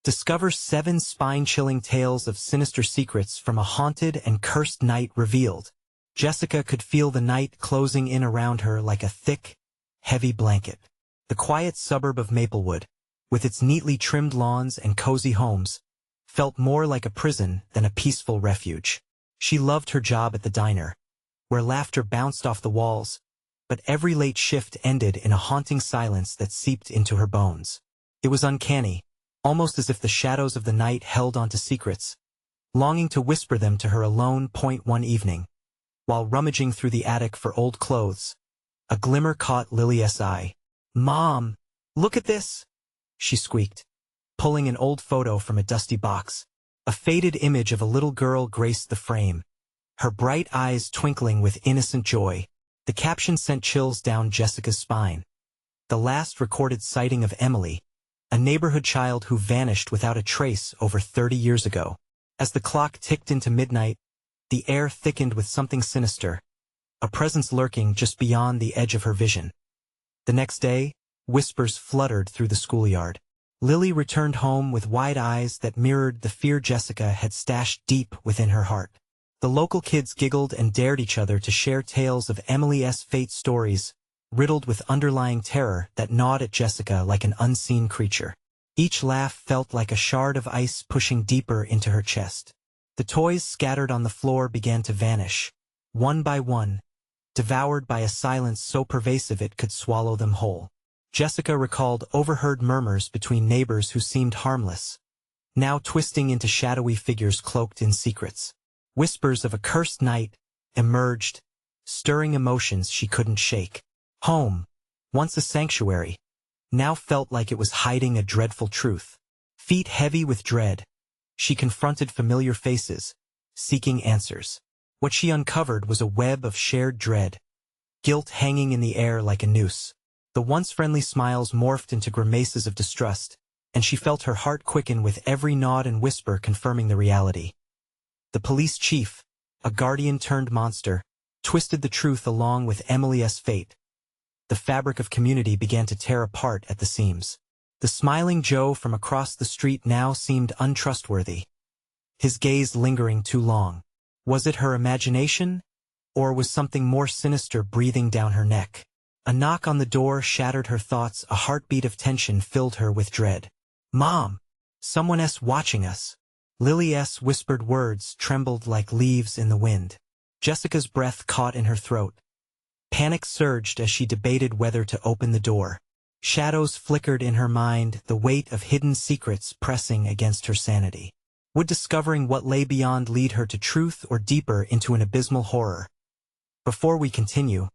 Discover 7 spine-chilling tales of sinister secrets from a haunted and cursed night revealed. Jessica could feel the night closing in around her like a thick, heavy blanket. The quiet suburb of Maplewood, with its neatly trimmed lawns and cozy homes, felt more like a prison than a peaceful refuge. She loved her job at the diner, where laughter bounced off the walls, but every late shift ended in a haunting silence that seeped into her bones. It was uncanny, almost as if the shadows of the night held onto secrets, longing to whisper them to her alone. One evening, while rummaging through the attic for old clothes, a glimmer caught Lily's eye. "Mom, look at this!" she squeaked, pulling an old photo from a dusty box. A faded image of a little girl graced the frame, her bright eyes twinkling with innocent joy. The caption sent chills down Jessica's spine. The last recorded sighting of Emily, a neighborhood child who vanished without a trace over 30 years ago. As the clock ticked into midnight, the air thickened with something sinister, a presence lurking just beyond the edge of her vision. The next day, whispers fluttered through the schoolyard. Lily returned home with wide eyes that mirrored the fear Jessica had stashed deep within her heart. The local kids giggled and dared each other to share tales of Emily's fate, stories riddled with underlying terror that gnawed at Jessica like an unseen creature. Each laugh felt like a shard of ice pushing deeper into her chest. The toys scattered on the floor began to vanish, one by one, devoured by a silence so pervasive it could swallow them whole. Jessica recalled overheard murmurs between neighbors who seemed harmless, now twisting into shadowy figures cloaked in secrets. Whispers of a cursed night emerged, stirring emotions she couldn't shake. Home, once a sanctuary, now felt like it was hiding a dreadful truth. Feet heavy with dread, she confronted familiar faces, seeking answers. What she uncovered was a web of shared dread, guilt hanging in the air like a noose. The once friendly smiles morphed into grimaces of distrust, and she felt her heart quicken with every nod and whisper confirming the reality. The police chief, a guardian-turned monster, twisted the truth along with Emily's fate. The fabric of community began to tear apart at the seams. The smiling Joe from across the street now seemed untrustworthy, his gaze lingering too long. Was it her imagination, or was something more sinister breathing down her neck? A knock on the door shattered her thoughts. A heartbeat of tension filled her with dread. "Mom! Someone's watching us." Lily's whispered words trembled like leaves in the wind. Jessica's breath caught in her throat. Panic surged as she debated whether to open the door. Shadows flickered in her mind, the weight of hidden secrets pressing against her sanity. Would discovering what lay beyond lead her to truth or deeper into an abysmal horror? Before we continue,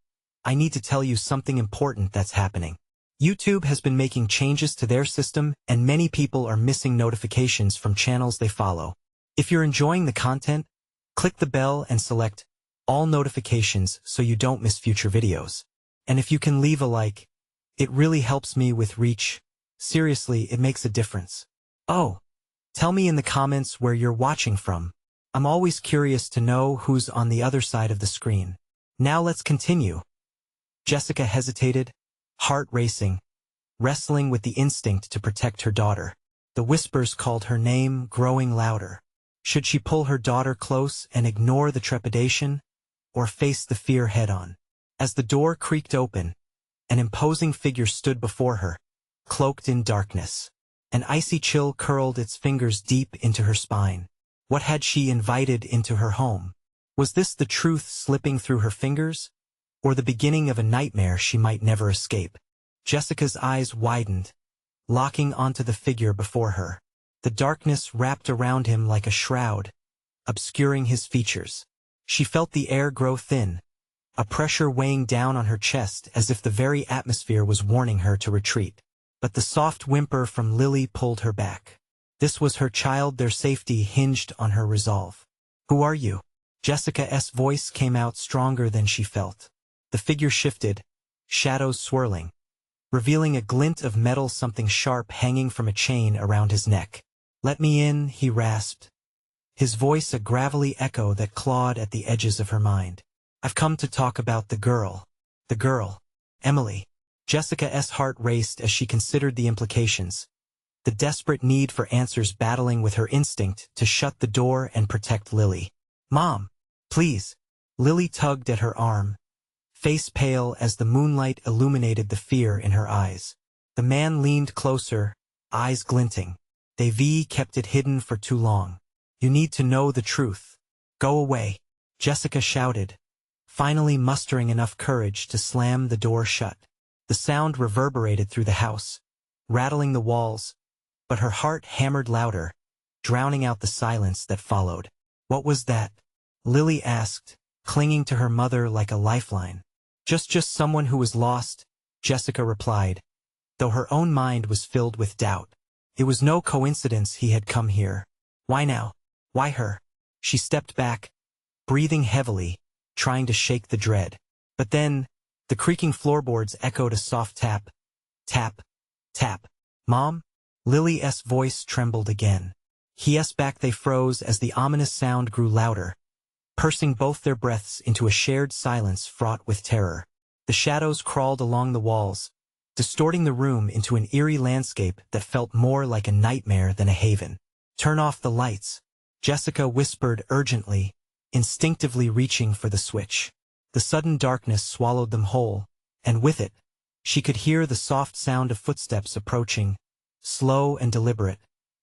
I need to tell you something important that's happening. YouTube has been making changes to their system, and many people are missing notifications from channels they follow. If you're enjoying the content, click the bell and select all notifications so you don't miss future videos. And if you can leave a like, it really helps me with reach. Seriously, it makes a difference. Oh, tell me in the comments where you're watching from. I'm always curious to know who's on the other side of the screen. Now let's continue. Jessica hesitated, heart racing, wrestling with the instinct to protect her daughter. The whispers called her name, growing louder. Should she pull her daughter close and ignore the trepidation, or face the fear head-on? As the door creaked open, an imposing figure stood before her, cloaked in darkness. An icy chill curled its fingers deep into her spine. What had she invited into her home? Was this the truth slipping through her fingers, or the beginning of a nightmare she might never escape? Jessica's eyes widened, locking onto the figure before her. The darkness wrapped around him like a shroud, obscuring his features. She felt the air grow thin, a pressure weighing down on her chest as if the very atmosphere was warning her to retreat. But the soft whimper from Lily pulled her back. This was her child, their safety hinged on her resolve. "Who are you?" Jessica's voice came out stronger than she felt. The figure shifted, shadows swirling, revealing a glint of metal, something sharp hanging from a chain around his neck. "Let me in," he rasped, his voice a gravelly echo that clawed at the edges of her mind. "I've come to talk about the girl. The girl. Emily." Jessica's heart raced as she considered the implications. the desperate need for answers battling with her instinct to shut the door and protect Lily. "Mom, please." Lily tugged at her arm, face pale as the moonlight illuminated the fear in her eyes. The man leaned closer, eyes glinting. "Davy kept it hidden for too long. You need to know the truth. Go away," Jessica shouted, finally mustering enough courage to slam the door shut. The sound reverberated through the house, rattling the walls, but her heart hammered louder, drowning out the silence that followed. "What was that?" Lily asked, clinging to her mother like a lifeline. Just someone who was lost," Jessica replied, though her own mind was filled with doubt. It was no coincidence he had come here. Why now? Why her? She stepped back, breathing heavily, trying to shake the dread. But then, the creaking floorboards echoed a soft tap. Tap. Tap. "Mom?" Lily's voice trembled again. Yes, back they froze as the ominous sound grew louder, pursing both their breaths into a shared silence fraught with terror. The shadows crawled along the walls, distorting the room into an eerie landscape that felt more like a nightmare than a haven. "Turn off the lights," Jessica whispered urgently, instinctively reaching for the switch. The sudden darkness swallowed them whole, and with it, she could hear the soft sound of footsteps approaching, slow and deliberate,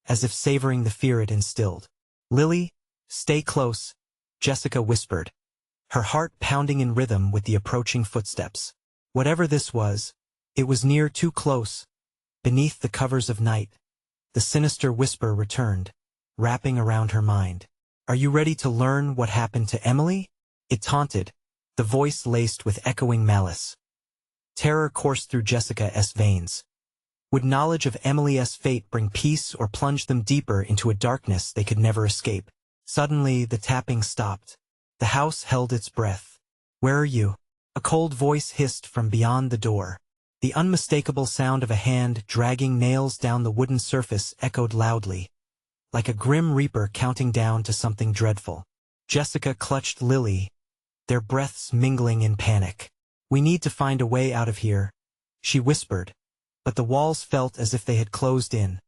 as if savoring the fear it instilled. "Lily, stay close," Jessica whispered, her heart pounding in rhythm with the approaching footsteps. Whatever this was, it was near too close. Beneath the covers of night, the sinister whisper returned, wrapping around her mind. "Are you ready to learn what happened to Emily?" It taunted, the voice laced with echoing malice. Terror coursed through Jessica's veins. Would knowledge of Emily's fate bring peace or plunge them deeper into a darkness they could never escape? Suddenly, the tapping stopped. The house held its breath. "Where are you?" A cold voice hissed from beyond the door. The unmistakable sound of a hand dragging nails down the wooden surface echoed loudly, like a grim reaper counting down to something dreadful. Jessica clutched Lily, their breaths mingling in panic. "We need to find a way out of here," she whispered, but the walls felt as if they had closed in.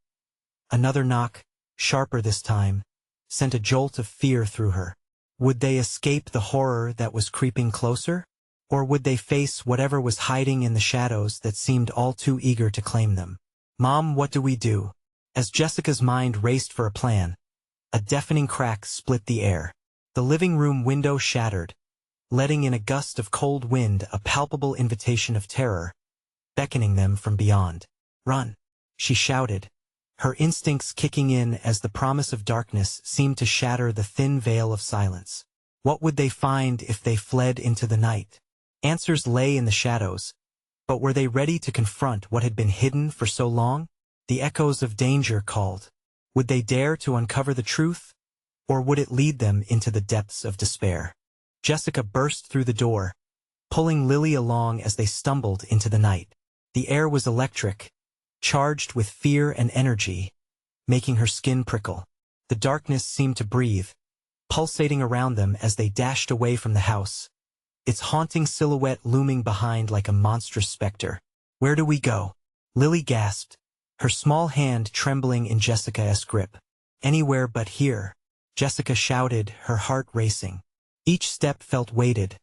Another knock, sharper this time, sent a jolt of fear through her. Would they escape the horror that was creeping closer? Or would they face whatever was hiding in the shadows that seemed all too eager to claim them? "Mom, what do we do?" As Jessica's mind raced for a plan, a deafening crack split the air. The living room window shattered, letting in a gust of cold wind, a palpable invitation of terror, beckoning them from beyond. "Run," she shouted, her instincts kicking in as the promise of darkness seemed to shatter the thin veil of silence. What would they find if they fled into the night? Answers lay in the shadows, but were they ready to confront what had been hidden for so long? The echoes of danger called. Would they dare to uncover the truth, or would it lead them into the depths of despair? Jessica burst through the door, pulling Lily along as they stumbled into the night. The air was electric, charged with fear and energy, making her skin prickle. The darkness seemed to breathe, pulsating around them as they dashed away from the house, its haunting silhouette looming behind like a monstrous specter. "Where do we go?" Lily gasped, her small hand trembling in Jessica's grip. "Anywhere but here," Jessica shouted, her heart racing. Each step felt weighted,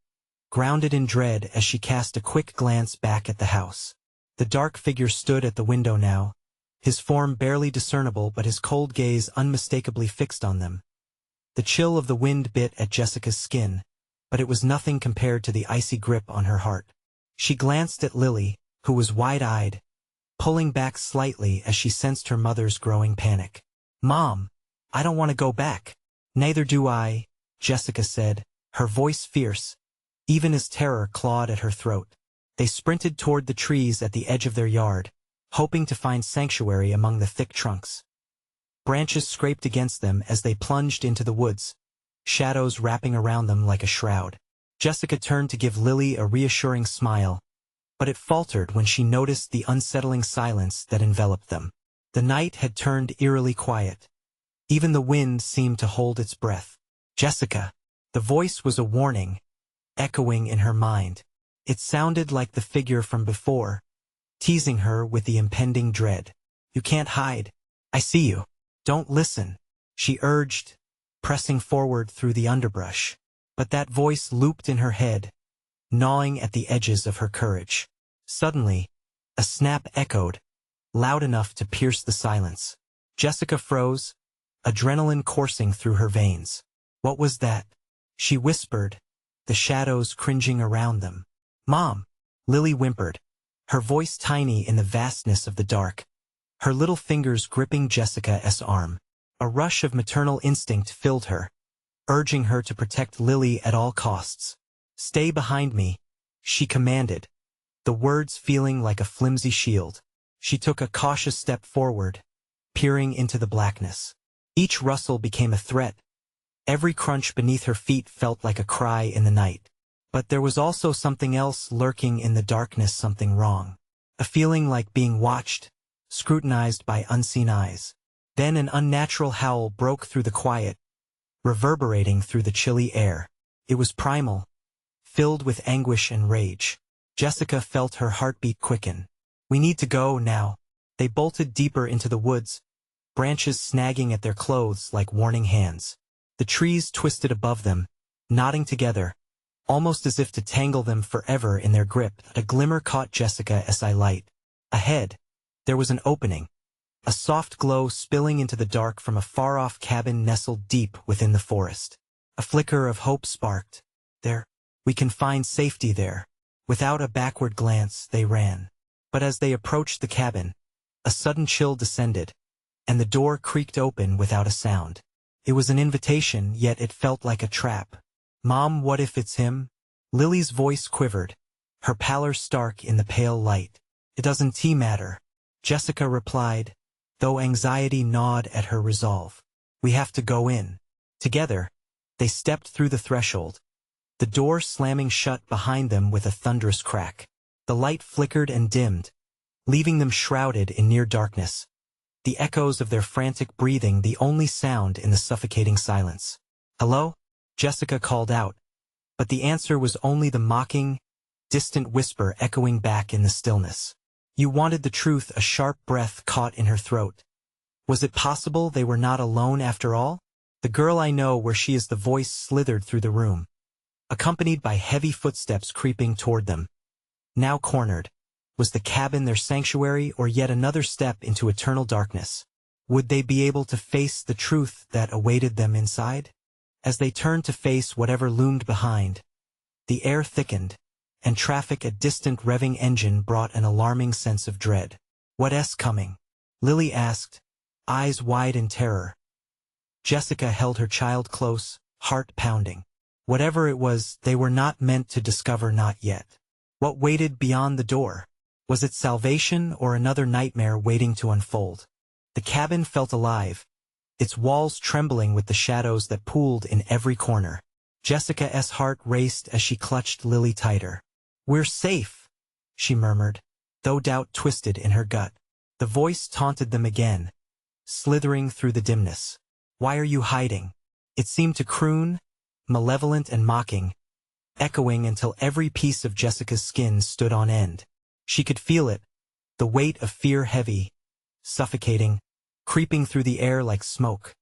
grounded in dread as she cast a quick glance back at the house. The dark figure stood at the window now, his form barely discernible but his cold gaze unmistakably fixed on them. The chill of the wind bit at Jessica's skin, but it was nothing compared to the icy grip on her heart. She glanced at Lily, who was wide-eyed, pulling back slightly as she sensed her mother's growing panic. "Mom, I don't want to go back." "Neither do I," Jessica said, her voice fierce, even as terror clawed at her throat. They sprinted toward the trees at the edge of their yard, hoping to find sanctuary among the thick trunks. Branches scraped against them as they plunged into the woods, shadows wrapping around them like a shroud. Jessica turned to give Lily a reassuring smile, but it faltered when she noticed the unsettling silence that enveloped them. The night had turned eerily quiet. Even the wind seemed to hold its breath. "Jessica!" The voice was a warning, echoing in her mind. It sounded like the figure from before, teasing her with the impending dread. "You can't hide." I see you. Don't listen, she urged, pressing forward through the underbrush. But that voice looped in her head, gnawing at the edges of her courage. Suddenly, a snap echoed, loud enough to pierce the silence. Jessica froze, adrenaline coursing through her veins. What was that? She whispered, the shadows cringing around them. Mom! Lily whimpered, her voice tiny in the vastness of the dark, her little fingers gripping Jessica's arm. A rush of maternal instinct filled her, urging her to protect Lily at all costs. Stay behind me, she commanded, the words feeling like a flimsy shield. She took a cautious step forward, peering into the blackness. Each rustle became a threat. Every crunch beneath her feet felt like a cry in the night. But there was also something else lurking in the darkness, something wrong. A feeling like being watched, scrutinized by unseen eyes. Then an unnatural howl broke through the quiet, reverberating through the chilly air. It was primal, filled with anguish and rage. Jessica felt her heartbeat quicken. We need to go now. They bolted deeper into the woods, branches snagging at their clothes like warning hands. The trees twisted above them, knotting together, almost as if to tangle them forever in their grip. A glimmer caught Jessica's light. Ahead, there was an opening, a soft glow spilling into the dark from a far-off cabin nestled deep within the forest. A flicker of hope sparked. There, we can find safety there. Without a backward glance, they ran. But as they approached the cabin, a sudden chill descended, and the door creaked open without a sound. It was an invitation, yet it felt like a trap. Mom, what if it's him? Lily's voice quivered, her pallor stark in the pale light. It doesn't matter, Jessica replied, though anxiety gnawed at her resolve. We have to go in. Together, they stepped through the threshold, the door slamming shut behind them with a thunderous crack. The light flickered and dimmed, leaving them shrouded in near darkness, the echoes of their frantic breathing the only sound in the suffocating silence. Hello? Jessica called out, but the answer was only the mocking, distant whisper echoing back in the stillness. You wanted the truth, a sharp breath caught in her throat. Was it possible they were not alone after all? The girl I know, where she is, the voice slithered through the room, accompanied by heavy footsteps creeping toward them. Now cornered, was the cabin their sanctuary or yet another step into eternal darkness? Would they be able to face the truth that awaited them inside? As they turned to face whatever loomed behind, the air thickened, and traffic, a distant revving engine, brought an alarming sense of dread. What's coming? Lily asked, eyes wide in terror. Jessica held her child close, heart pounding. Whatever it was, they were not meant to discover, not yet. What waited beyond the door? Was it salvation or another nightmare waiting to unfold? The cabin felt alive, its walls trembling with the shadows that pooled in every corner. Jessica's heart raced as she clutched Lily tighter. We're safe, she murmured, though doubt twisted in her gut. The voice taunted them again, slithering through the dimness. Why are you hiding? It seemed to croon, malevolent and mocking, echoing until every piece of Jessica's skin stood on end. She could feel it, the weight of fear heavy, suffocating, creeping through the air like smoke.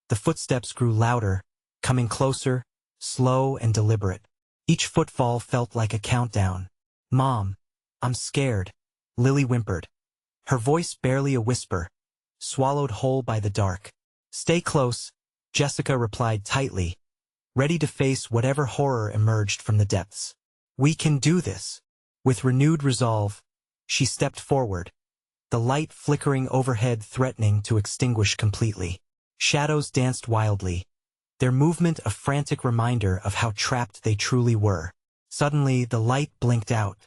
The footsteps grew louder, coming closer, slow and deliberate. Each footfall felt like a countdown. Mom, I'm scared, Lily whimpered, her voice barely a whisper, swallowed whole by the dark. Stay close, Jessica replied tightly, ready to face whatever horror emerged from the depths. We can do this. With renewed resolve, she stepped forward, the light flickering overhead threatening to extinguish completely. Shadows danced wildly, their movement a frantic reminder of how trapped they truly were. Suddenly, the light blinked out.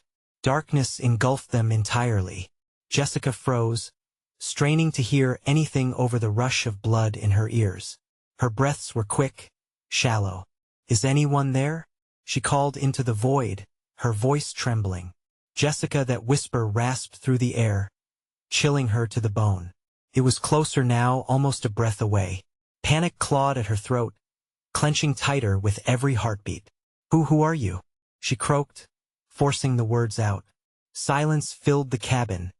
Darkness engulfed them entirely. Jessica froze, straining to hear anything over the rush of blood in her ears. Her breaths were quick, shallow. Is anyone there? She called into the void, her voice trembling. Jessica, that whisper rasped through the air, chilling her to the bone. It was closer now, almost a breath away. Panic clawed at her throat, clenching tighter with every heartbeat. Who are you? She croaked, forcing the words out. Silence filled the cabin,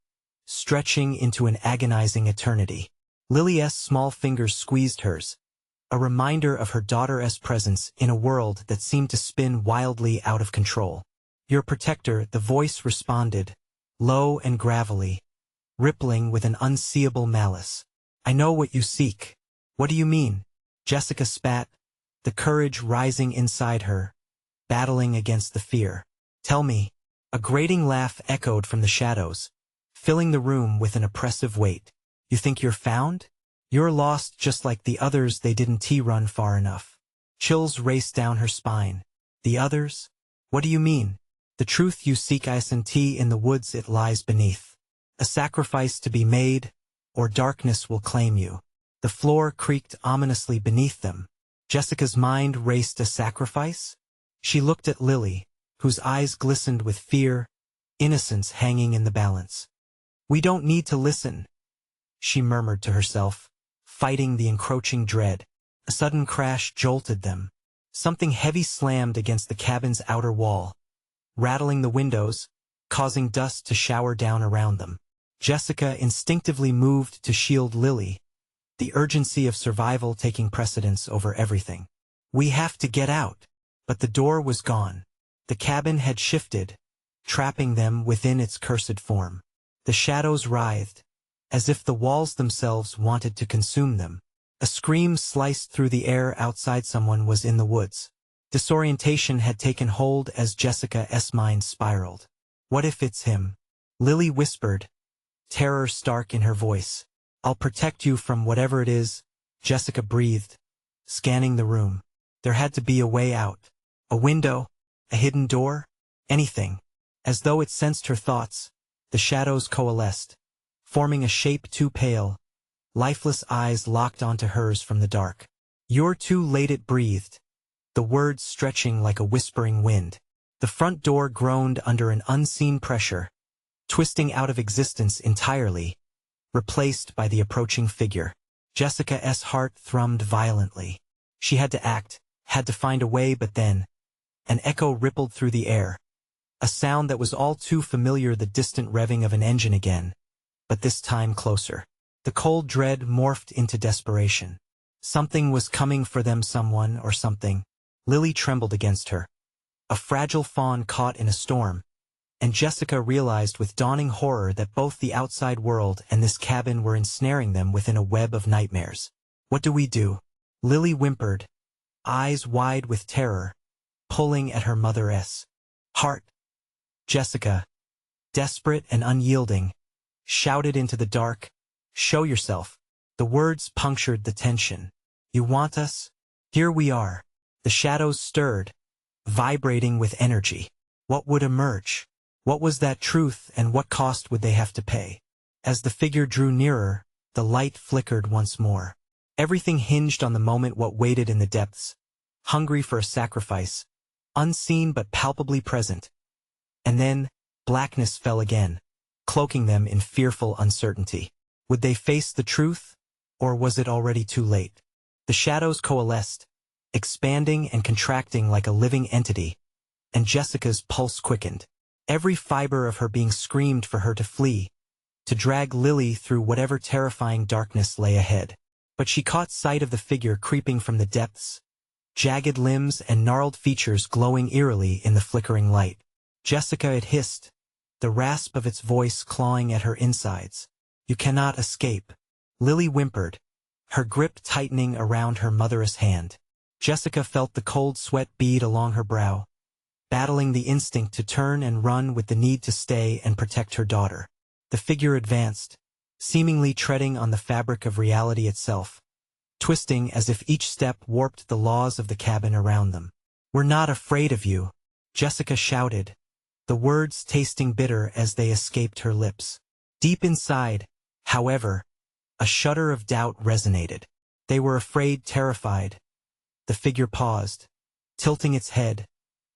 stretching into an agonizing eternity. Lily's small fingers squeezed hers, a reminder of her daughter's presence in a world that seemed to spin wildly out of control. Your protector, the voice responded, low and gravelly, rippling with an unseeable malice. I know what you seek. What do you mean? Jessica spat, the courage rising inside her, battling against the fear. Tell me. A grating laugh echoed from the shadows, filling the room with an oppressive weight. You think you're found? You're lost just like the others. They didn't run far enough. Chills raced down her spine. The others? What do you mean? The truth you seek isn't in the woods, it lies beneath. A sacrifice to be made, or darkness will claim you. The floor creaked ominously beneath them. Jessica's mind raced. A sacrifice? She looked at Lily, whose eyes glistened with fear, innocence hanging in the balance. We don't need to listen, she murmured to herself, fighting the encroaching dread. A sudden crash jolted them. Something heavy slammed against the cabin's outer wall, rattling the windows, causing dust to shower down around them. Jessica instinctively moved to shield Lily, the urgency of survival taking precedence over everything. We have to get out. But the door was gone. The cabin had shifted, trapping them within its cursed form. The shadows writhed, as if the walls themselves wanted to consume them. A scream sliced through the air outside. Someone was in the woods. Disorientation had taken hold as Jessica's mind spiraled. What if it's him? Lily whispered, terror stark in her voice. I'll protect you from whatever it is, Jessica breathed, scanning the room. There had to be a way out. A window, a hidden door, anything. As though it sensed her thoughts, the shadows coalesced, forming a shape too pale. Lifeless eyes locked onto hers from the dark. You're too late, it breathed, the words stretching like a whispering wind. The front door groaned under an unseen pressure, twisting out of existence entirely, replaced by the approaching figure. Jessica's heart thrummed violently. She had to act, had to find a way, but then an echo rippled through the air, a sound that was all too familiar, the distant revving of an engine again, but this time closer. The cold dread morphed into desperation. Something was coming for them, someone or something. Lily trembled against her, a fragile fawn caught in a storm, and Jessica realized with dawning horror that both the outside world and this cabin were ensnaring them within a web of nightmares. What do we do? Lily whimpered, eyes wide with terror, pulling at her mother's heart. Jessica, desperate and unyielding, shouted into the dark, show yourself. The words punctured the tension. You want us? Here we are. The shadows stirred, vibrating with energy. What would emerge? What was that truth, and what cost would they have to pay? As the figure drew nearer, the light flickered once more. Everything hinged on the moment, what waited in the depths, hungry for a sacrifice, unseen but palpably present. And then, blackness fell again, cloaking them in fearful uncertainty. Would they face the truth, or was it already too late? The shadows coalesced, expanding and contracting like a living entity, and Jessica's pulse quickened. Every fiber of her being screamed for her to flee, to drag Lily through whatever terrifying darkness lay ahead. But she caught sight of the figure creeping from the depths, jagged limbs and gnarled features glowing eerily in the flickering light. Jessica, it hissed, the rasp of its voice clawing at her insides. You cannot escape. Lily whimpered, her grip tightening around her mother's hand. Jessica felt the cold sweat bead along her brow, battling the instinct to turn and run with the need to stay and protect her daughter. The figure advanced, seemingly treading on the fabric of reality itself, twisting as if each step warped the laws of the cabin around them. We're not afraid of you, Jessica shouted, the words tasting bitter as they escaped her lips. Deep inside, however, a shudder of doubt resonated. They were afraid, terrified. The figure paused, tilting its head,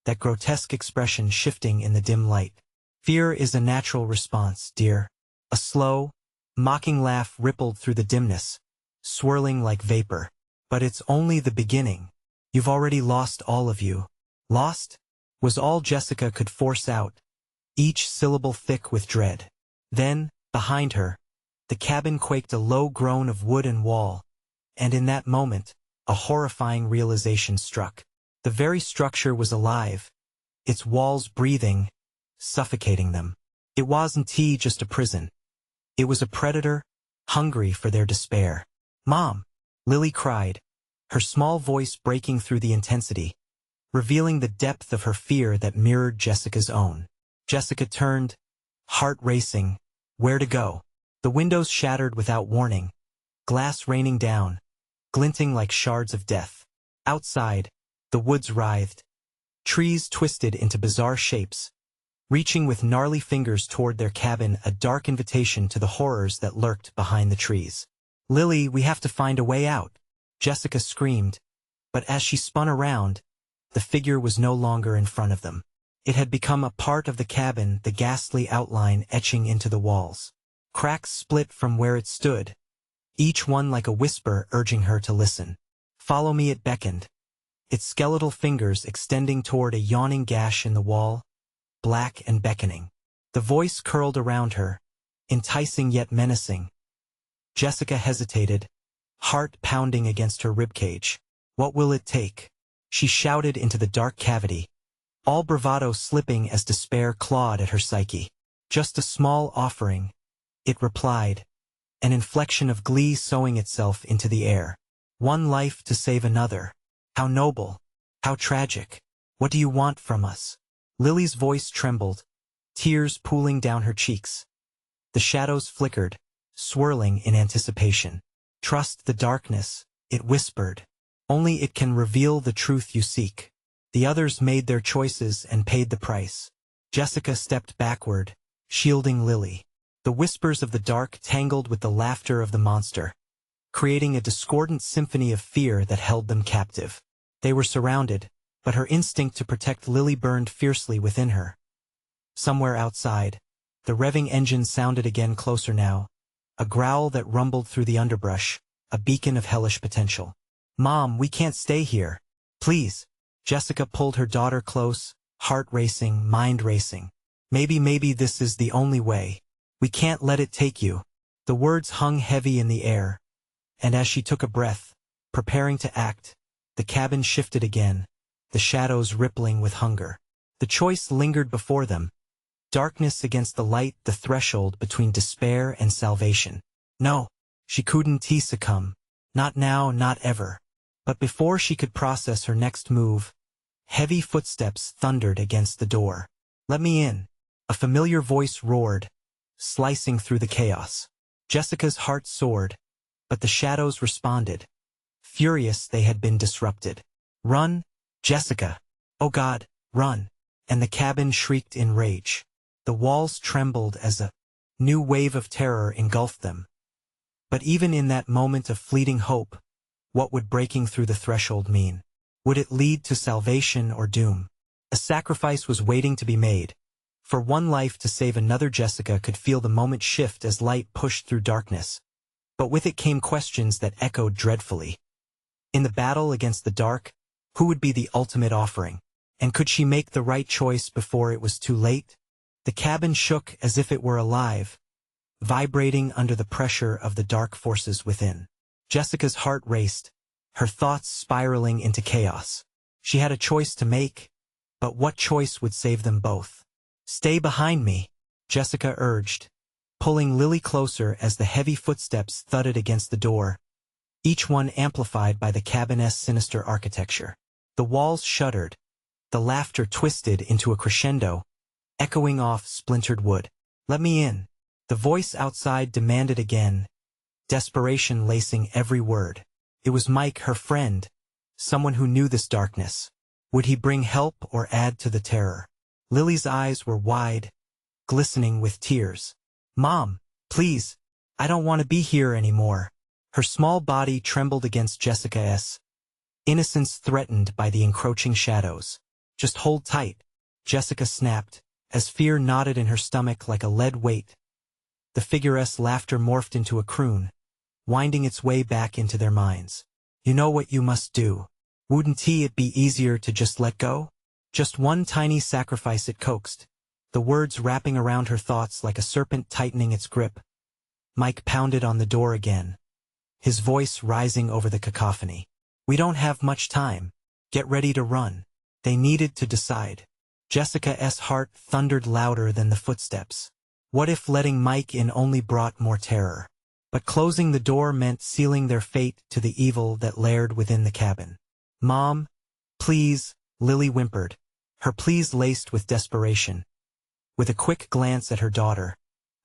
that grotesque expression shifting in the dim light. Fear is a natural response, dear. A slow, mocking laugh rippled through the dimness, swirling like vapor. But it's only the beginning. You've already lost all of you. Lost? Was all Jessica could force out, each syllable thick with dread. Then, behind her, The cabin quaked a low groan of wood and wall, and in that moment, a horrifying realization struck. The very structure was alive, its walls breathing, suffocating them. It wasn't just a prison. It was a predator, hungry for their despair. "Mom!" Lily cried, her small voice breaking through the intensity, revealing the depth of her fear that mirrored Jessica's own. Jessica turned, heart racing. Where to go? The windows shattered without warning, glass raining down, glinting like shards of death. Outside, the woods writhed, trees twisted into bizarre shapes, reaching with gnarly fingers toward their cabin, a dark invitation to the horrors that lurked behind the trees. "Lily, we have to find a way out," Jessica screamed, but as she spun around, the figure was no longer in front of them. It had become a part of the cabin, the ghastly outline etching into the walls. Cracks split from where it stood, each one like a whisper urging her to listen. "Follow me," it beckoned, its skeletal fingers extending toward a yawning gash in the wall, black and beckoning. The voice curled around her, enticing yet menacing. Jessica hesitated, heart pounding against her ribcage. "What will it take?" she shouted into the dark cavity, all bravado slipping as despair clawed at her psyche. "Just a small offering," it replied, an inflection of glee sowing itself into the air. "One life to save another. How noble, how tragic. What do you want from us?" Lily's voice trembled, tears pooling down her cheeks. The shadows flickered, swirling in anticipation. "Trust the darkness," it whispered. "Only it can reveal the truth you seek." The others made their choices and paid the price. Jessica stepped backward, shielding Lily. The whispers of the dark tangled with the laughter of the monster, creating a discordant symphony of fear that held them captive. They were surrounded, but her instinct to protect Lily burned fiercely within her. Somewhere outside, the revving engine sounded again, closer now, a growl that rumbled through the underbrush, a beacon of hellish potential. "Mom, we can't stay here. Please." Jessica pulled her daughter close, heart racing, mind racing. Maybe this is the only way. We can't let it take you." The words hung heavy in the air, and as she took a breath, preparing to act, the cabin shifted again, the shadows rippling with hunger. The choice lingered before them. Darkness against the light, the threshold between despair and salvation. No, she couldn't succumb. Not now, not ever. But before she could process her next move, heavy footsteps thundered against the door. "Let me in," a familiar voice roared, slicing through the chaos. Jessica's heart soared, but the shadows responded. Furious, they had been disrupted. "Run, Jessica! Oh God, run!" And the cabin shrieked in rage. The walls trembled as a new wave of terror engulfed them. But even in that moment of fleeting hope, what would breaking through the threshold mean? Would it lead to salvation or doom? A sacrifice was waiting to be made. For one life to save another. Jessica could feel the moment shift as light pushed through darkness. But with it came questions that echoed dreadfully. In the battle against the dark, who would be the ultimate offering? And could she make the right choice before it was too late? The cabin shook as if it were alive, vibrating under the pressure of the dark forces within. Jessica's heart raced, her thoughts spiraling into chaos. She had a choice to make, but what choice would save them both? "Stay behind me," Jessica urged, pulling Lily closer as the heavy footsteps thudded against the door, each one amplified by the cabin's sinister architecture. The walls shuddered, the laughter twisted into a crescendo, echoing off splintered wood. "Let me in," the voice outside demanded again, desperation lacing every word. It was Mike, her friend, someone who knew this darkness. Would he bring help or add to the terror? Lily's eyes were wide, glistening with tears. "Mom, please, I don't want to be here anymore." Her small body trembled against Jessica's, innocence threatened by the encroaching shadows. "Just hold tight," Jessica snapped, as fear knotted in her stomach like a lead weight. The figure's laughter morphed into a croon, winding its way back into their minds. "You know what you must do. Wouldn't it be easier to just let go? Just one tiny sacrifice," it coaxed, the words wrapping around her thoughts like a serpent tightening its grip. Mike pounded on the door again, his voice rising over the cacophony. "We don't have much time. Get ready to run." They needed to decide. Jessica's heart thundered louder than the footsteps. What if letting Mike in only brought more terror? But closing the door meant sealing their fate to the evil that laired within the cabin. "Mom, please," Lily whimpered, her pleas laced with desperation. With a quick glance at her daughter,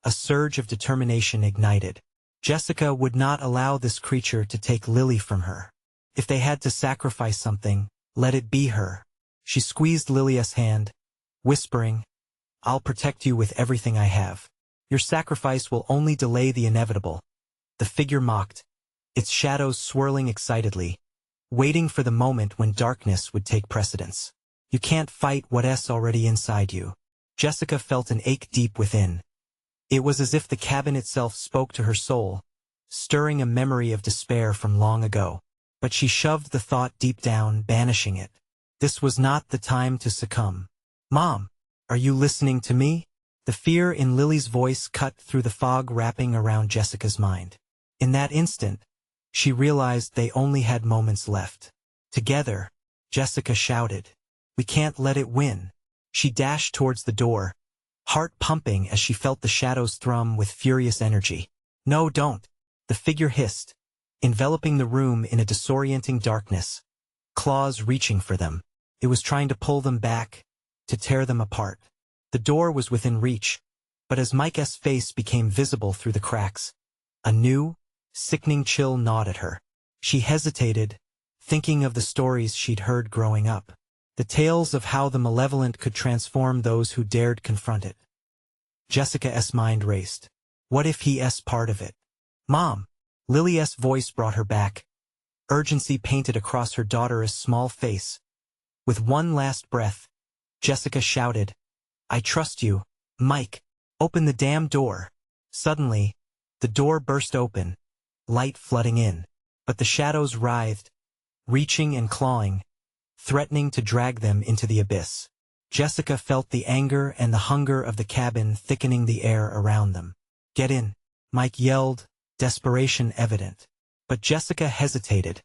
a surge of determination ignited. Jessica would not allow this creature to take Lily from her. If they had to sacrifice something, let it be her. She squeezed Lily's hand, whispering, "I'll protect you with everything I have. Your sacrifice will only delay the inevitable." The figure mocked, its shadows swirling excitedly, waiting for the moment when darkness would take precedence. "You can't fight what's already inside you." Jessica felt an ache deep within. It was as if the cabin itself spoke to her soul, stirring a memory of despair from long ago. But she shoved the thought deep down, banishing it. This was not the time to succumb. "Mom, are you listening to me?" The fear in Lily's voice cut through the fog wrapping around Jessica's mind. In that instant, she realized they only had moments left. Together, Jessica shouted, "We can't let it win." She dashed towards the door, heart pumping as she felt the shadows thrum with furious energy. "No, don't," the figure hissed, enveloping the room in a disorienting darkness, claws reaching for them. It was trying to pull them back, to tear them apart. The door was within reach, but as Mike's face became visible through the cracks, a new, sickening chill gnawed at her. She hesitated, thinking of the stories she'd heard growing up. The tales of how the malevolent could transform those who dared confront it. Jessica's mind raced. What if he's part of it? "Mom!" Lily's voice brought her back, urgency painted across her daughter's small face. With one last breath, Jessica shouted, "I trust you, Mike. Open the damn door." Suddenly, the door burst open, light flooding in, but the shadows writhed, reaching and clawing, threatening to drag them into the abyss. Jessica felt the anger and the hunger of the cabin thickening the air around them. "Get in," Mike yelled, desperation evident. But Jessica hesitated,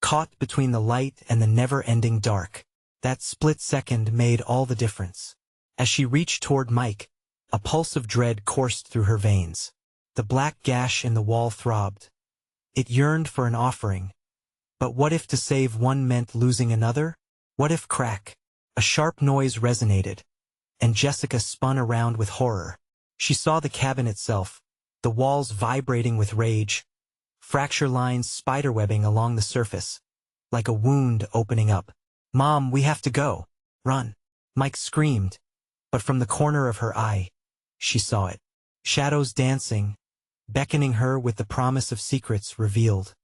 caught between the light and the never-ending dark. That split second made all the difference. As she reached toward Mike, a pulse of dread coursed through her veins. The black gash in the wall throbbed. It yearned for an offering. But what if to save one meant losing another? What if crack? A sharp noise resonated, and Jessica spun around with horror. She saw the cabin itself, the walls vibrating with rage, fracture lines spiderwebbing along the surface, like a wound opening up. "Mom, we have to go. Run!" Mike screamed, but from the corner of her eye, she saw it. Shadows dancing, beckoning her with the promise of secrets revealed.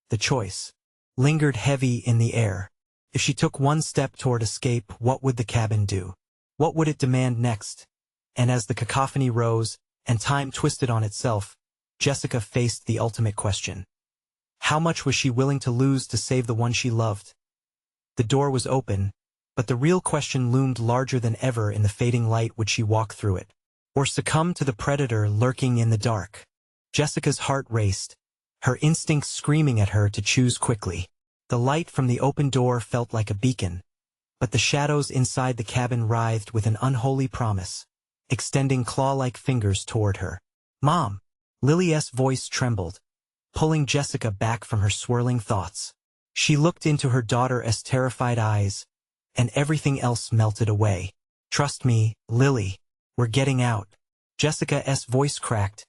The choice lingered heavy in the air. If she took one step toward escape, what would the cabin do? What would it demand next? And as the cacophony rose, and time twisted on itself, Jessica faced the ultimate question. How much was she willing to lose to save the one she loved? The door was open, but the real question loomed larger than ever in the fading light. Would she walk through it, or succumb to the predator lurking in the dark? Jessica's heart raced, her instincts screaming at her to choose quickly. The light from the open door felt like a beacon, but the shadows inside the cabin writhed with an unholy promise, extending claw-like fingers toward her. "Mom!" Lily's voice trembled, pulling Jessica back from her swirling thoughts. She looked into her daughter's terrified eyes, and everything else melted away. "Trust me, Lily. We're getting out." Jessica's voice cracked,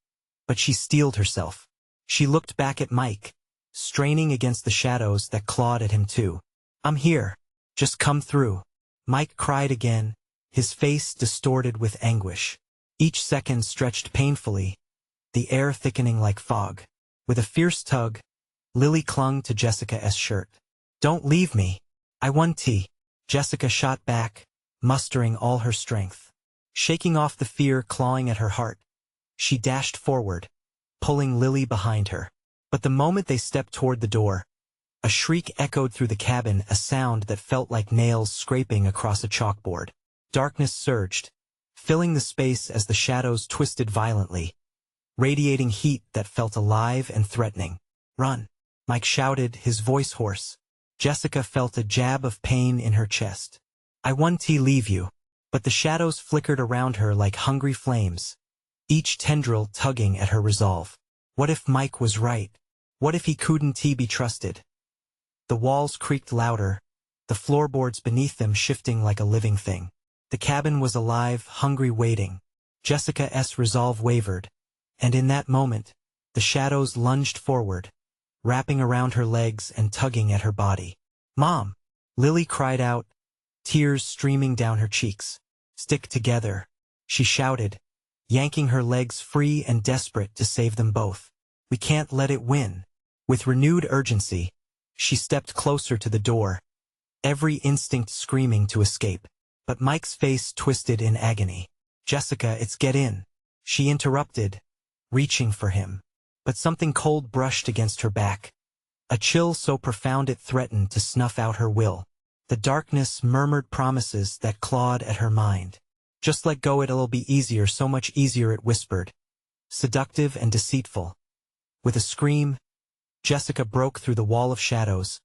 but she steeled herself. She looked back at Mike, straining against the shadows that clawed at him too. "I'm here. Just come through." Mike cried again, his face distorted with anguish. Each second stretched painfully, the air thickening like fog. With a fierce tug, Lily clung to Jessica's shirt. "Don't leave me. I want tea." Jessica shot back, mustering all her strength. Shaking off the fear clawing at her heart, she dashed forward, pulling Lily behind her. But the moment they stepped toward the door, a shriek echoed through the cabin, a sound that felt like nails scraping across a chalkboard. Darkness surged, filling the space as the shadows twisted violently, radiating heat that felt alive and threatening. "Run!" Mike shouted, his voice hoarse. Jessica felt a jab of pain in her chest. "I want to leave you." But the shadows flickered around her like hungry flames, each tendril tugging at her resolve. What if Mike was right? What if he couldn't be trusted? The walls creaked louder, the floorboards beneath them shifting like a living thing. The cabin was alive, hungry, waiting. Jessica's resolve wavered, and in that moment, the shadows lunged forward, wrapping around her legs and tugging at her body. "Mom!" Lily cried out, tears streaming down her cheeks. "Stick together," she shouted, yanking her legs free and desperate to save them both. "We can't let it win." With renewed urgency, she stepped closer to the door, every instinct screaming to escape. But Mike's face twisted in agony. "Jessica, it's get in," she interrupted, reaching for him. But something cold brushed against her back, a chill so profound it threatened to snuff out her will. The darkness murmured promises that clawed at her mind. "Just let go, it'll be easier, so much easier," it whispered, seductive and deceitful. With a scream, Jessica broke through the wall of shadows,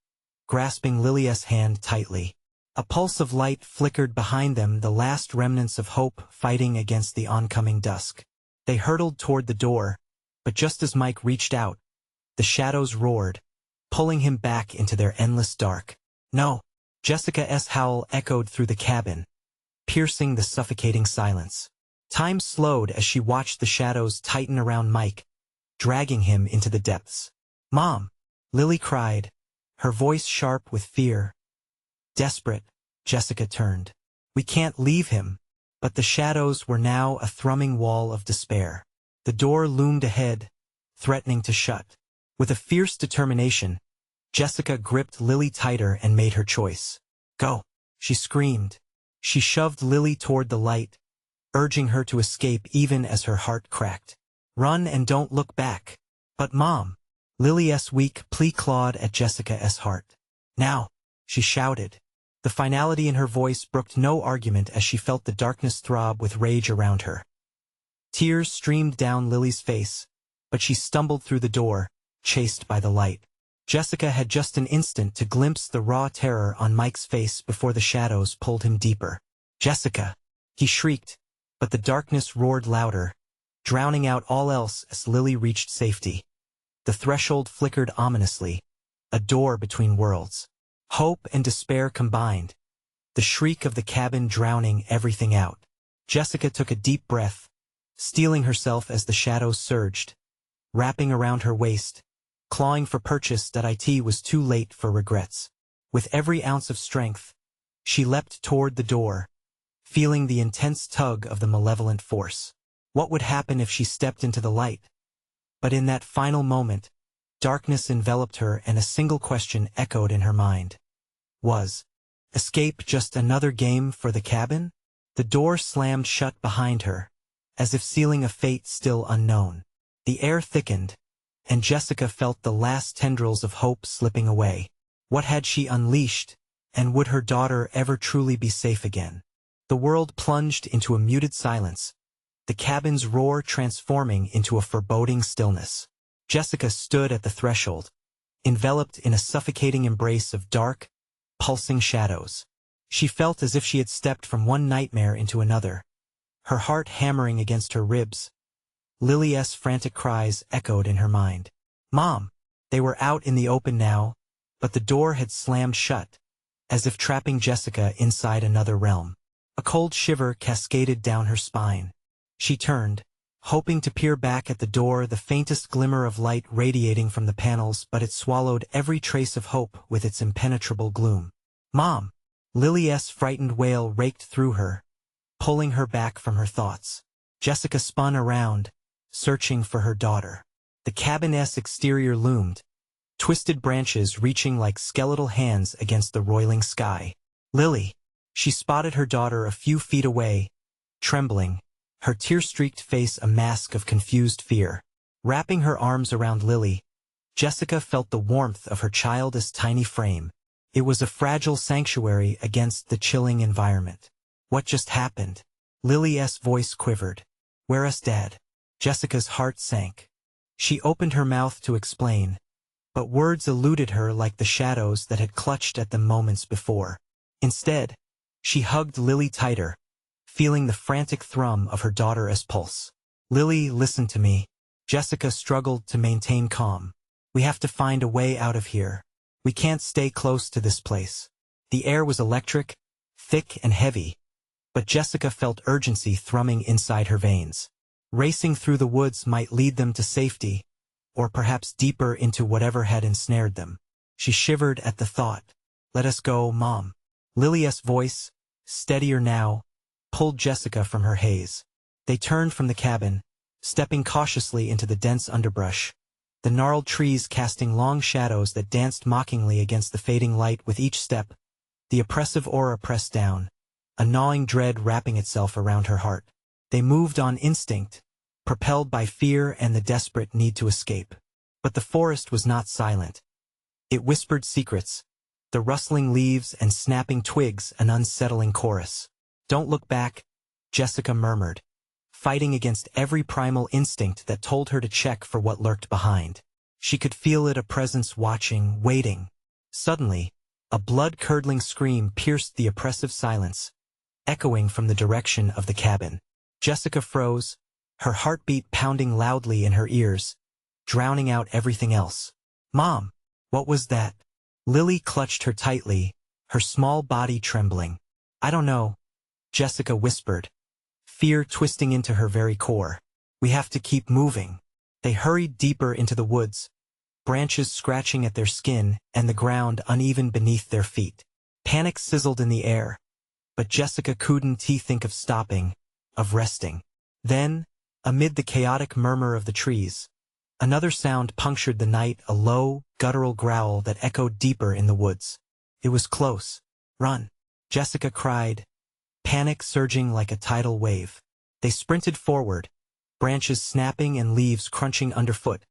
grasping Lily's hand tightly. A pulse of light flickered behind them, the last remnants of hope fighting against the oncoming dusk. They hurtled toward the door, but just as Mike reached out, the shadows roared, pulling him back into their endless dark. "No!" Jessica's howl echoed through the cabin, piercing the suffocating silence. Time slowed as she watched the shadows tighten around Mike, dragging him into the depths. "Mom!" Lily cried, her voice sharp with fear. Desperate, Jessica turned. "We can't leave him." But the shadows were now a thrumming wall of despair. The door loomed ahead, threatening to shut. With a fierce determination, Jessica gripped Lily tighter and made her choice. "Go!" she screamed. She shoved Lily toward the light, urging her to escape even as her heart cracked. "Run and don't look back." "But Mom!" Lily's weak plea clawed at Jessica's heart. "Now!" she shouted. The finality in her voice brooked no argument as she felt the darkness throb with rage around her. Tears streamed down Lily's face, but she stumbled through the door, chased by the light. Jessica had just an instant to glimpse the raw terror on Mike's face before the shadows pulled him deeper. "Jessica!" he shrieked, but the darkness roared louder, drowning out all else as Lily reached safety. The threshold flickered ominously, a door between worlds. Hope and despair combined, the shriek of the cabin drowning everything out. Jessica took a deep breath, steeling herself as the shadows surged, wrapping around her waist, clawing for purchase that it was too late for regrets. With every ounce of strength, she leapt toward the door, feeling the intense tug of the malevolent force. What would happen if she stepped into the light? But in that final moment, darkness enveloped her and a single question echoed in her mind. Was escape just another game for the cabin? The door slammed shut behind her, as if sealing a fate still unknown. The air thickened, and Jessica felt the last tendrils of hope slipping away. What had she unleashed, and would her daughter ever truly be safe again? The world plunged into a muted silence, the cabin's roar transforming into a foreboding stillness. Jessica stood at the threshold, enveloped in a suffocating embrace of dark, pulsing shadows. She felt as if she had stepped from one nightmare into another, her heart hammering against her ribs. Lily's frantic cries echoed in her mind. "Mom!" They were out in the open now, but the door had slammed shut, as if trapping Jessica inside another realm. A cold shiver cascaded down her spine. She turned, hoping to peer back at the door, the faintest glimmer of light radiating from the panels, but it swallowed every trace of hope with its impenetrable gloom. "Mom!" Lily's frightened wail raked through her, pulling her back from her thoughts. Jessica spun around, searching for her daughter. The cabin's exterior loomed, twisted branches reaching like skeletal hands against the roiling sky. "Lily!" She spotted her daughter a few feet away, trembling, her tear-streaked face a mask of confused fear. Wrapping her arms around Lily, Jessica felt the warmth of her child's tiny frame. It was a fragile sanctuary against the chilling environment. "What just happened?" Lily's voice quivered. "Where's Dad?" Jessica's heart sank. She opened her mouth to explain, but words eluded her like the shadows that had clutched at them moments before. Instead, she hugged Lily tighter, feeling the frantic thrum of her daughter's pulse. "Lily, listen to me." Jessica struggled to maintain calm. "We have to find a way out of here. We can't stay close to this place." The air was electric, thick and heavy, but Jessica felt urgency thrumming inside her veins. Racing through the woods might lead them to safety, or perhaps deeper into whatever had ensnared them. She shivered at the thought. "Let us go, Mom." Lily's voice, steadier now, pulled Jessica from her haze. They turned from the cabin, stepping cautiously into the dense underbrush, the gnarled trees casting long shadows that danced mockingly against the fading light. With each step, the oppressive aura pressed down, a gnawing dread wrapping itself around her heart. They moved on instinct, propelled by fear and the desperate need to escape. But the forest was not silent. It whispered secrets, the rustling leaves and snapping twigs an unsettling chorus. "Don't look back," Jessica murmured, fighting against every primal instinct that told her to check for what lurked behind. She could feel it, a presence watching, waiting. Suddenly, a blood-curdling scream pierced the oppressive silence, echoing from the direction of the cabin. Jessica froze, her heartbeat pounding loudly in her ears, drowning out everything else. "Mom, what was that?" Lily clutched her tightly, her small body trembling. "I don't know," Jessica whispered, fear twisting into her very core. "We have to keep moving." They hurried deeper into the woods, branches scratching at their skin and the ground uneven beneath their feet. Panic sizzled in the air, but Jessica couldn't think of stopping, of resting. Then, amid the chaotic murmur of the trees, another sound punctured the night, a low, guttural growl that echoed deeper in the woods. It was close. "Run!" Jessica cried, panic surging like a tidal wave. They sprinted forward, branches snapping and leaves crunching underfoot,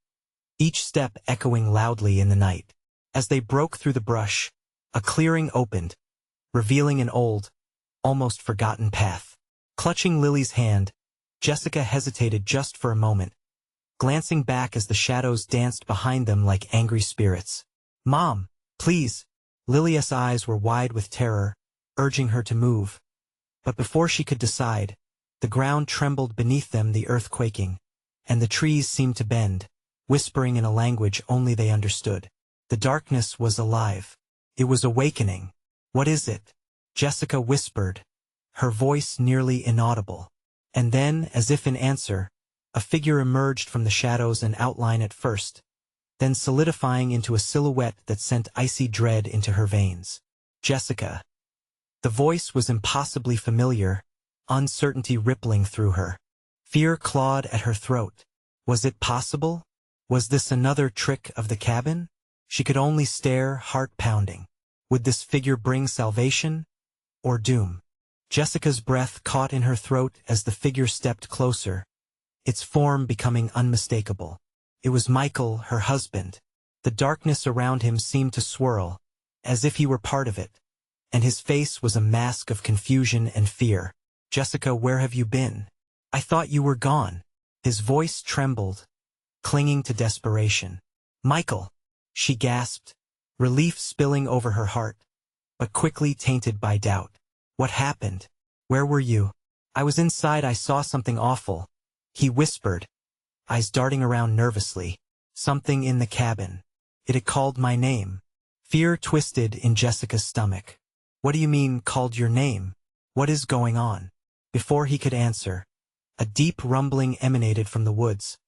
each step echoing loudly in the night. As they broke through the brush, a clearing opened, revealing an old, almost forgotten path. Clutching Lily's hand, Jessica hesitated just for a moment, glancing back as the shadows danced behind them like angry spirits. "Mom, please!" Lily's eyes were wide with terror, urging her to move. But before she could decide, the ground trembled beneath them, the earth quaking, and the trees seemed to bend, whispering in a language only they understood. The darkness was alive. It was awakening. "What is it?" Jessica whispered, her voice nearly inaudible. And then, as if in answer, a figure emerged from the shadows, an outline at first, then solidifying into a silhouette that sent icy dread into her veins. "Jessica." The voice was impossibly familiar, uncertainty rippling through her. Fear clawed at her throat. Was it possible? Was this another trick of the cabin? She could only stare, heart pounding. Would this figure bring salvation or doom? Jessica's breath caught in her throat as the figure stepped closer, its form becoming unmistakable. It was Michael, her husband. The darkness around him seemed to swirl, as if he were part of it, and his face was a mask of confusion and fear. "Jessica, where have you been? I thought you were gone." His voice trembled, clinging to desperation. "Michael," she gasped, relief spilling over her heart, but quickly tainted by doubt. "What happened? Where were you?" "I was inside. I saw something awful," he whispered, eyes darting around nervously. "Something in the cabin. It had called my name." Fear twisted in Jessica's stomach. "What do you mean, called your name? What is going on?" Before he could answer, a deep rumbling emanated from the woods,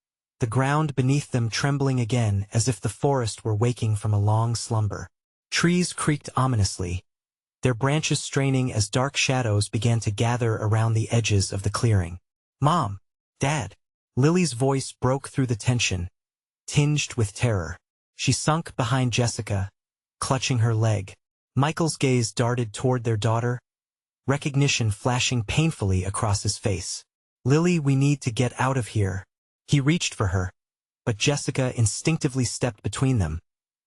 the ground beneath them trembling again as if the forest were waking from a long slumber. Trees creaked ominously, their branches straining as dark shadows began to gather around the edges of the clearing. "Mom! Dad!" Lily's voice broke through the tension, tinged with terror. She sunk behind Jessica, clutching her leg. Michael's gaze darted toward their daughter, recognition flashing painfully across his face. "Lily, we need to get out of here." He reached for her, but Jessica instinctively stepped between them,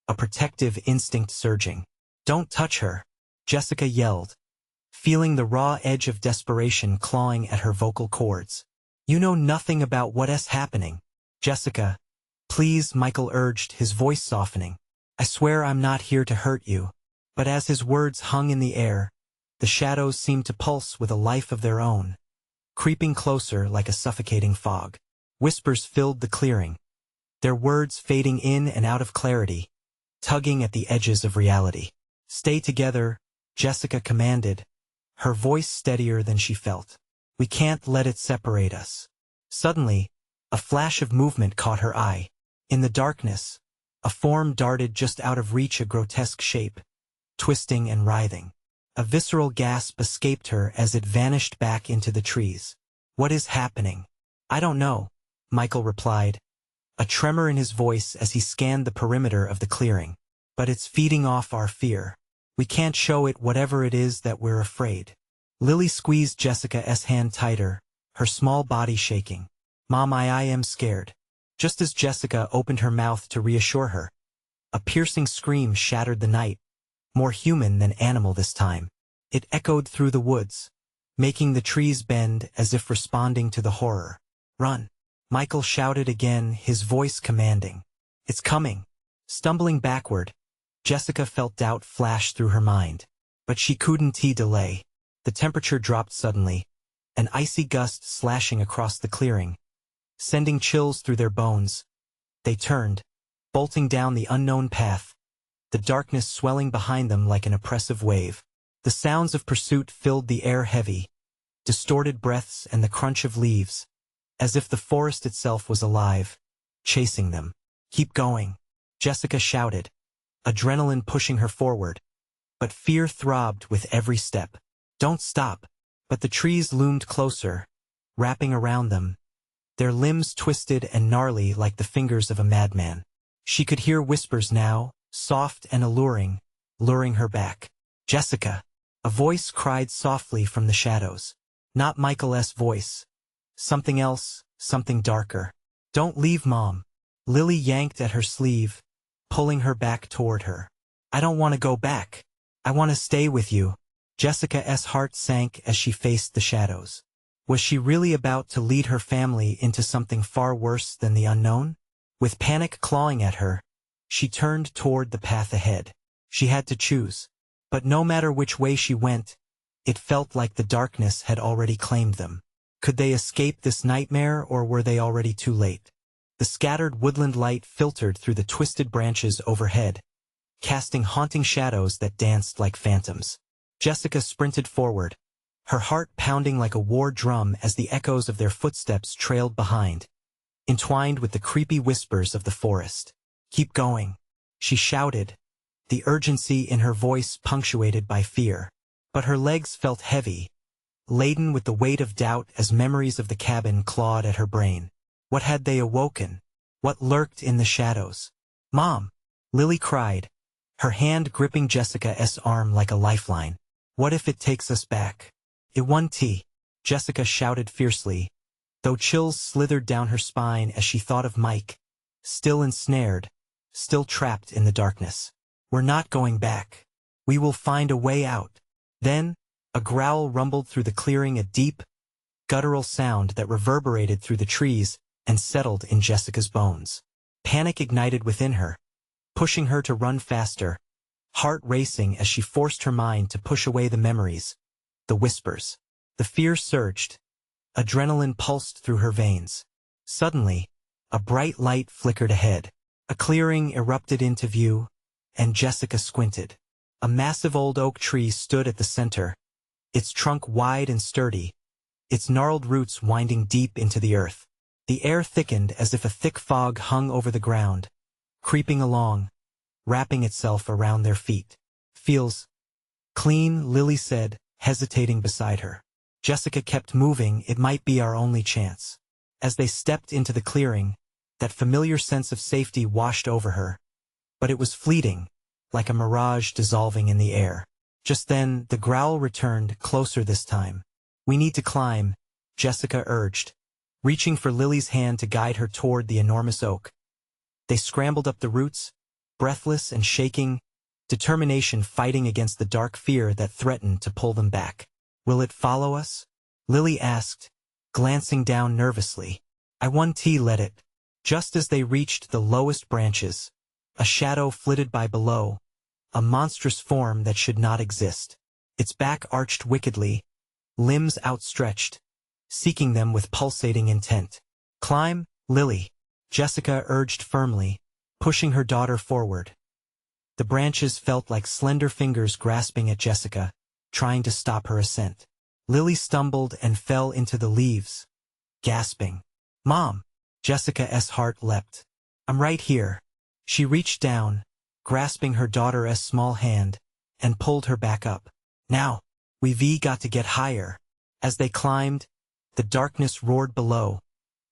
a protective instinct surging. "Don't touch her," Jessica yelled, feeling the raw edge of desperation clawing at her vocal cords. You know nothing about what's happening. Jessica, please, Michael urged, his voice softening. I swear I'm not here to hurt you. But as his words hung in the air, the shadows seemed to pulse with a life of their own, creeping closer like a suffocating fog. Whispers filled the clearing, their words fading in and out of clarity, tugging at the edges of reality. Stay together, Jessica commanded, her voice steadier than she felt. We can't let it separate us. Suddenly, a flash of movement caught her eye. In the darkness, a form darted just out of reach, a grotesque shape, twisting and writhing. A visceral gasp escaped her as it vanished back into the trees. What is happening? I don't know, Michael replied, a tremor in his voice as he scanned the perimeter of the clearing. But it's feeding off our fear. We can't show it whatever it is that we're afraid. Lily squeezed Jessica's hand tighter, her small body shaking. Mom, I am scared. Just as Jessica opened her mouth to reassure her, a piercing scream shattered the night, more human than animal this time. It echoed through the woods, making the trees bend as if responding to the horror. Run! Michael shouted again, his voice commanding. It's coming. Stumbling backward, Jessica felt doubt flash through her mind. But she couldn't delay. The temperature dropped suddenly, an icy gust slashing across the clearing, sending chills through their bones. They turned, bolting down the unknown path, the darkness swelling behind them like an oppressive wave. The sounds of pursuit filled the air, heavy, distorted breaths and the crunch of leaves, as if the forest itself was alive, chasing them. Keep going, Jessica shouted, adrenaline pushing her forward. But fear throbbed with every step. Don't stop. But the trees loomed closer, wrapping around them, their limbs twisted and gnarly like the fingers of a madman. She could hear whispers now, soft and alluring, luring her back. Jessica! A voice cried softly from the shadows. Not Michael's voice. Something else, something darker. Don't leave, Mom. Lily yanked at her sleeve, pulling her back toward her. I don't want to go back. I want to stay with you. Jessica's heart sank as she faced the shadows. Was she really about to lead her family into something far worse than the unknown? With panic clawing at her, she turned toward the path ahead. She had to choose. But no matter which way she went, it felt like the darkness had already claimed them. Could they escape this nightmare, or were they already too late? The scattered woodland light filtered through the twisted branches overhead, casting haunting shadows that danced like phantoms. Jessica sprinted forward, her heart pounding like a war drum as the echoes of their footsteps trailed behind, entwined with the creepy whispers of the forest. Keep going, she shouted, the urgency in her voice punctuated by fear. But her legs felt heavy, laden with the weight of doubt as memories of the cabin clawed at her brain. What had they awoken? What lurked in the shadows? Mom! Lily cried, her hand gripping Jessica's arm like a lifeline. What if it takes us back? It won't, Jessica shouted fiercely, though chills slithered down her spine as she thought of Mike, still ensnared, still trapped in the darkness. We're not going back. We will find a way out. Then, a growl rumbled through the clearing, a deep, guttural sound that reverberated through the trees and settled in Jessica's bones. Panic ignited within her, pushing her to run faster, heart racing as she forced her mind to push away the memories, the whispers. The fear surged. Adrenaline pulsed through her veins. Suddenly, a bright light flickered ahead. A clearing erupted into view, and Jessica squinted. A massive old oak tree stood at the center, its trunk wide and sturdy, its gnarled roots winding deep into the earth. The air thickened as if a thick fog hung over the ground, creeping along, wrapping itself around their feet. Feels clean, Lily said, hesitating beside her. Jessica kept moving. It might be our only chance. As they stepped into the clearing, that familiar sense of safety washed over her. But it was fleeting, like a mirage dissolving in the air. Just then, the growl returned, closer this time. We need to climb, Jessica urged, reaching for Lily's hand to guide her toward the enormous oak. They scrambled up the roots, breathless and shaking, determination fighting against the dark fear that threatened to pull them back. Will it follow us? Lily asked, glancing down nervously. I won't let it. Just as they reached the lowest branches, a shadow flitted by below, a monstrous form that should not exist. Its back arched wickedly, limbs outstretched, seeking them with pulsating intent. Climb, Lily, Jessica urged firmly, pushing her daughter forward. The branches felt like slender fingers grasping at Jessica, trying to stop her ascent. Lily stumbled and fell into the leaves, gasping. Mom! Jessica's heart leapt. I'm right here. She reached down, grasping her daughter's small hand, and pulled her back up. Now, we've got to get higher. As they climbed, the darkness roared below,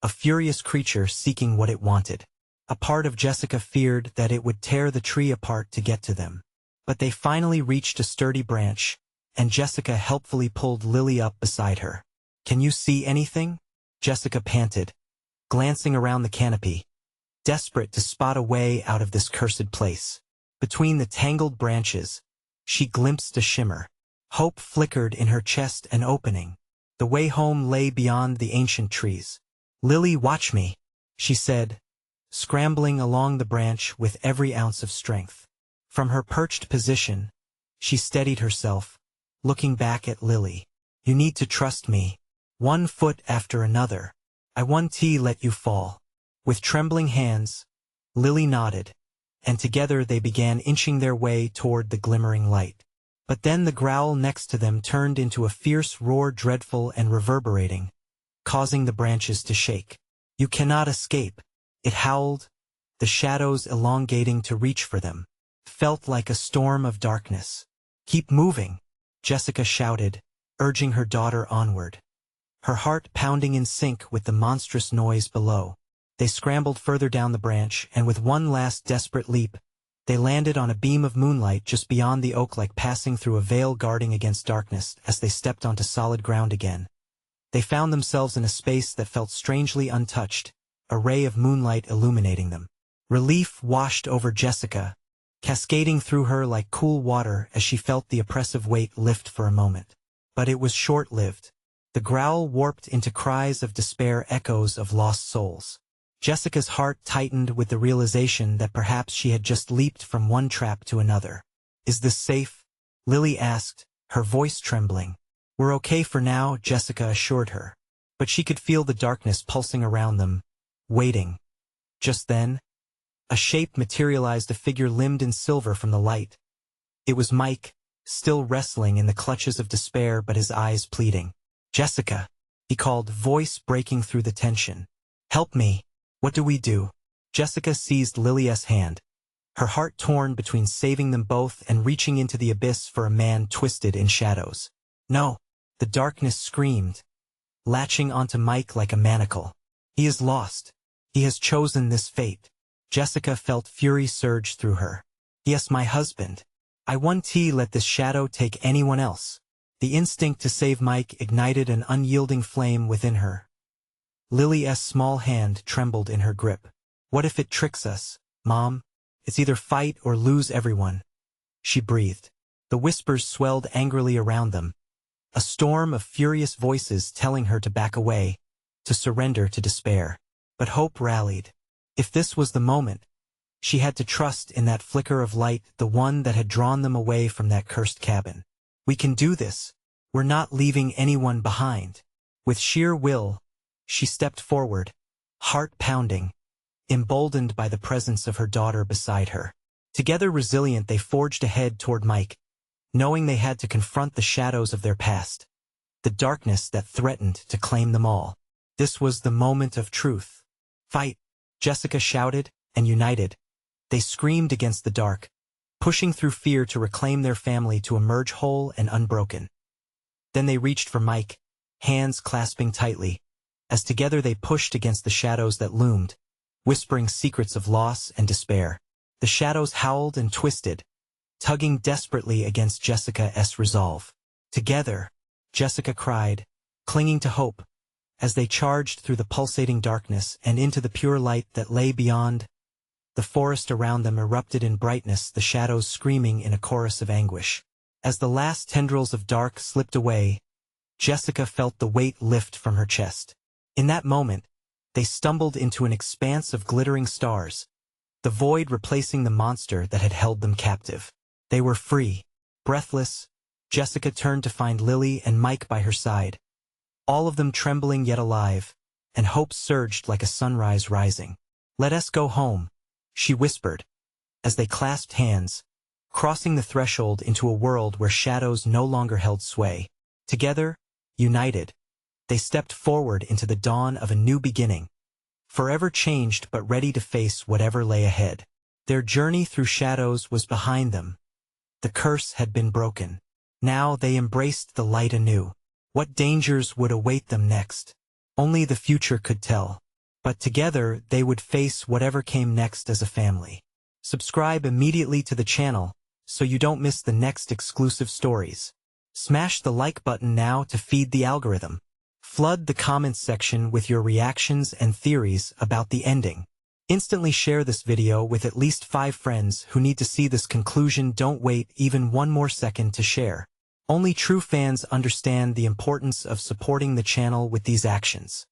a furious creature seeking what it wanted. A part of Jessica feared that it would tear the tree apart to get to them. But they finally reached a sturdy branch, and Jessica helpfully pulled Lily up beside her. Can you see anything? Jessica panted, glancing around the canopy, desperate to spot a way out of this cursed place. Between the tangled branches, she glimpsed a shimmer. Hope flickered in her chest an opening. The way home lay beyond the ancient trees. Lily, watch me, she said, scrambling along the branch with every ounce of strength. From her perched position, she steadied herself, looking back at Lily. You need to trust me. One foot after another. I won't let you fall. With trembling hands, Lily nodded, and together they began inching their way toward the glimmering light. But then the growl next to them turned into a fierce roar, dreadful and reverberating, causing the branches to shake. You cannot escape, it howled, the shadows elongating to reach for them. Felt like a storm of darkness. Keep moving, Jessica shouted, urging her daughter onward. Her heart pounding in sync with the monstrous noise below. They scrambled further down the branch, and with one last desperate leap, they landed on a beam of moonlight just beyond the oak, like passing through a veil guarding against darkness. As they stepped onto solid ground again, they found themselves in a space that felt strangely untouched, a ray of moonlight illuminating them. Relief washed over Jessica, cascading through her like cool water as she felt the oppressive weight lift for a moment. But it was short-lived. The growl warped into cries of despair, echoes of lost souls. Jessica's heart tightened with the realization that perhaps she had just leaped from one trap to another. Is this safe? Lily asked, her voice trembling. We're okay for now, Jessica assured her. But she could feel the darkness pulsing around them, waiting. Just then, a shape materialized, a figure limned in silver from the light. It was Mike, still wrestling in the clutches of despair, but his eyes pleading. Jessica, he called, voice breaking through the tension. Help me. What do we do? Jessica seized Lily's hand, her heart torn between saving them both and reaching into the abyss for a man twisted in shadows. No, the darkness screamed, latching onto Mike like a manacle. He is lost. He has chosen this fate. Jessica felt fury surge through her. Yes, my husband. I won't let this shadow take anyone else. The instinct to save Mike ignited an unyielding flame within her. Lily's small hand trembled in her grip. What if it tricks us, Mom? It's either fight or lose everyone. She breathed. The whispers swelled angrily around them, a storm of furious voices telling her to back away, to surrender to despair. But hope rallied. If this was the moment, she had to trust in that flicker of light, the one that had drawn them away from that cursed cabin. We can do this. We're not leaving anyone behind. With sheer will, she stepped forward, heart pounding, emboldened by the presence of her daughter beside her. Together resilient, they forged ahead toward Mike, knowing they had to confront the shadows of their past, the darkness that threatened to claim them all. This was the moment of truth. Fight, Jessica shouted, and united, they screamed against the dark, pushing through fear to reclaim their family, to emerge whole and unbroken. Then they reached for Mike, hands clasping tightly, as together they pushed against the shadows that loomed, whispering secrets of loss and despair. The shadows howled and twisted, tugging desperately against Jessica's resolve. Together, Jessica cried, clinging to hope, as they charged through the pulsating darkness and into the pure light that lay beyond. The forest around them erupted in brightness, the shadows screaming in a chorus of anguish. As the last tendrils of dark slipped away, Jessica felt the weight lift from her chest. In that moment, they stumbled into an expanse of glittering stars, the void replacing the monster that had held them captive. They were free. Breathless, Jessica turned to find Lily and Mike by her side, all of them trembling yet alive, and hope surged like a sunrise rising. "Let us go home," she whispered, as they clasped hands, crossing the threshold into a world where shadows no longer held sway. Together, united, they stepped forward into the dawn of a new beginning, forever changed but ready to face whatever lay ahead. Their journey through shadows was behind them. The curse had been broken. Now they embraced the light anew. What dangers would await them next? Only the future could tell. But together they would face whatever came next as a family. Subscribe immediately to the channel so you don't miss the next exclusive stories. Smash the like button now to feed the algorithm. Flood the comments section with your reactions and theories about the ending. Instantly share this video with at least 5 friends who need to see this conclusion. Don't wait even one more second to share. Only true fans understand the importance of supporting the channel with these actions.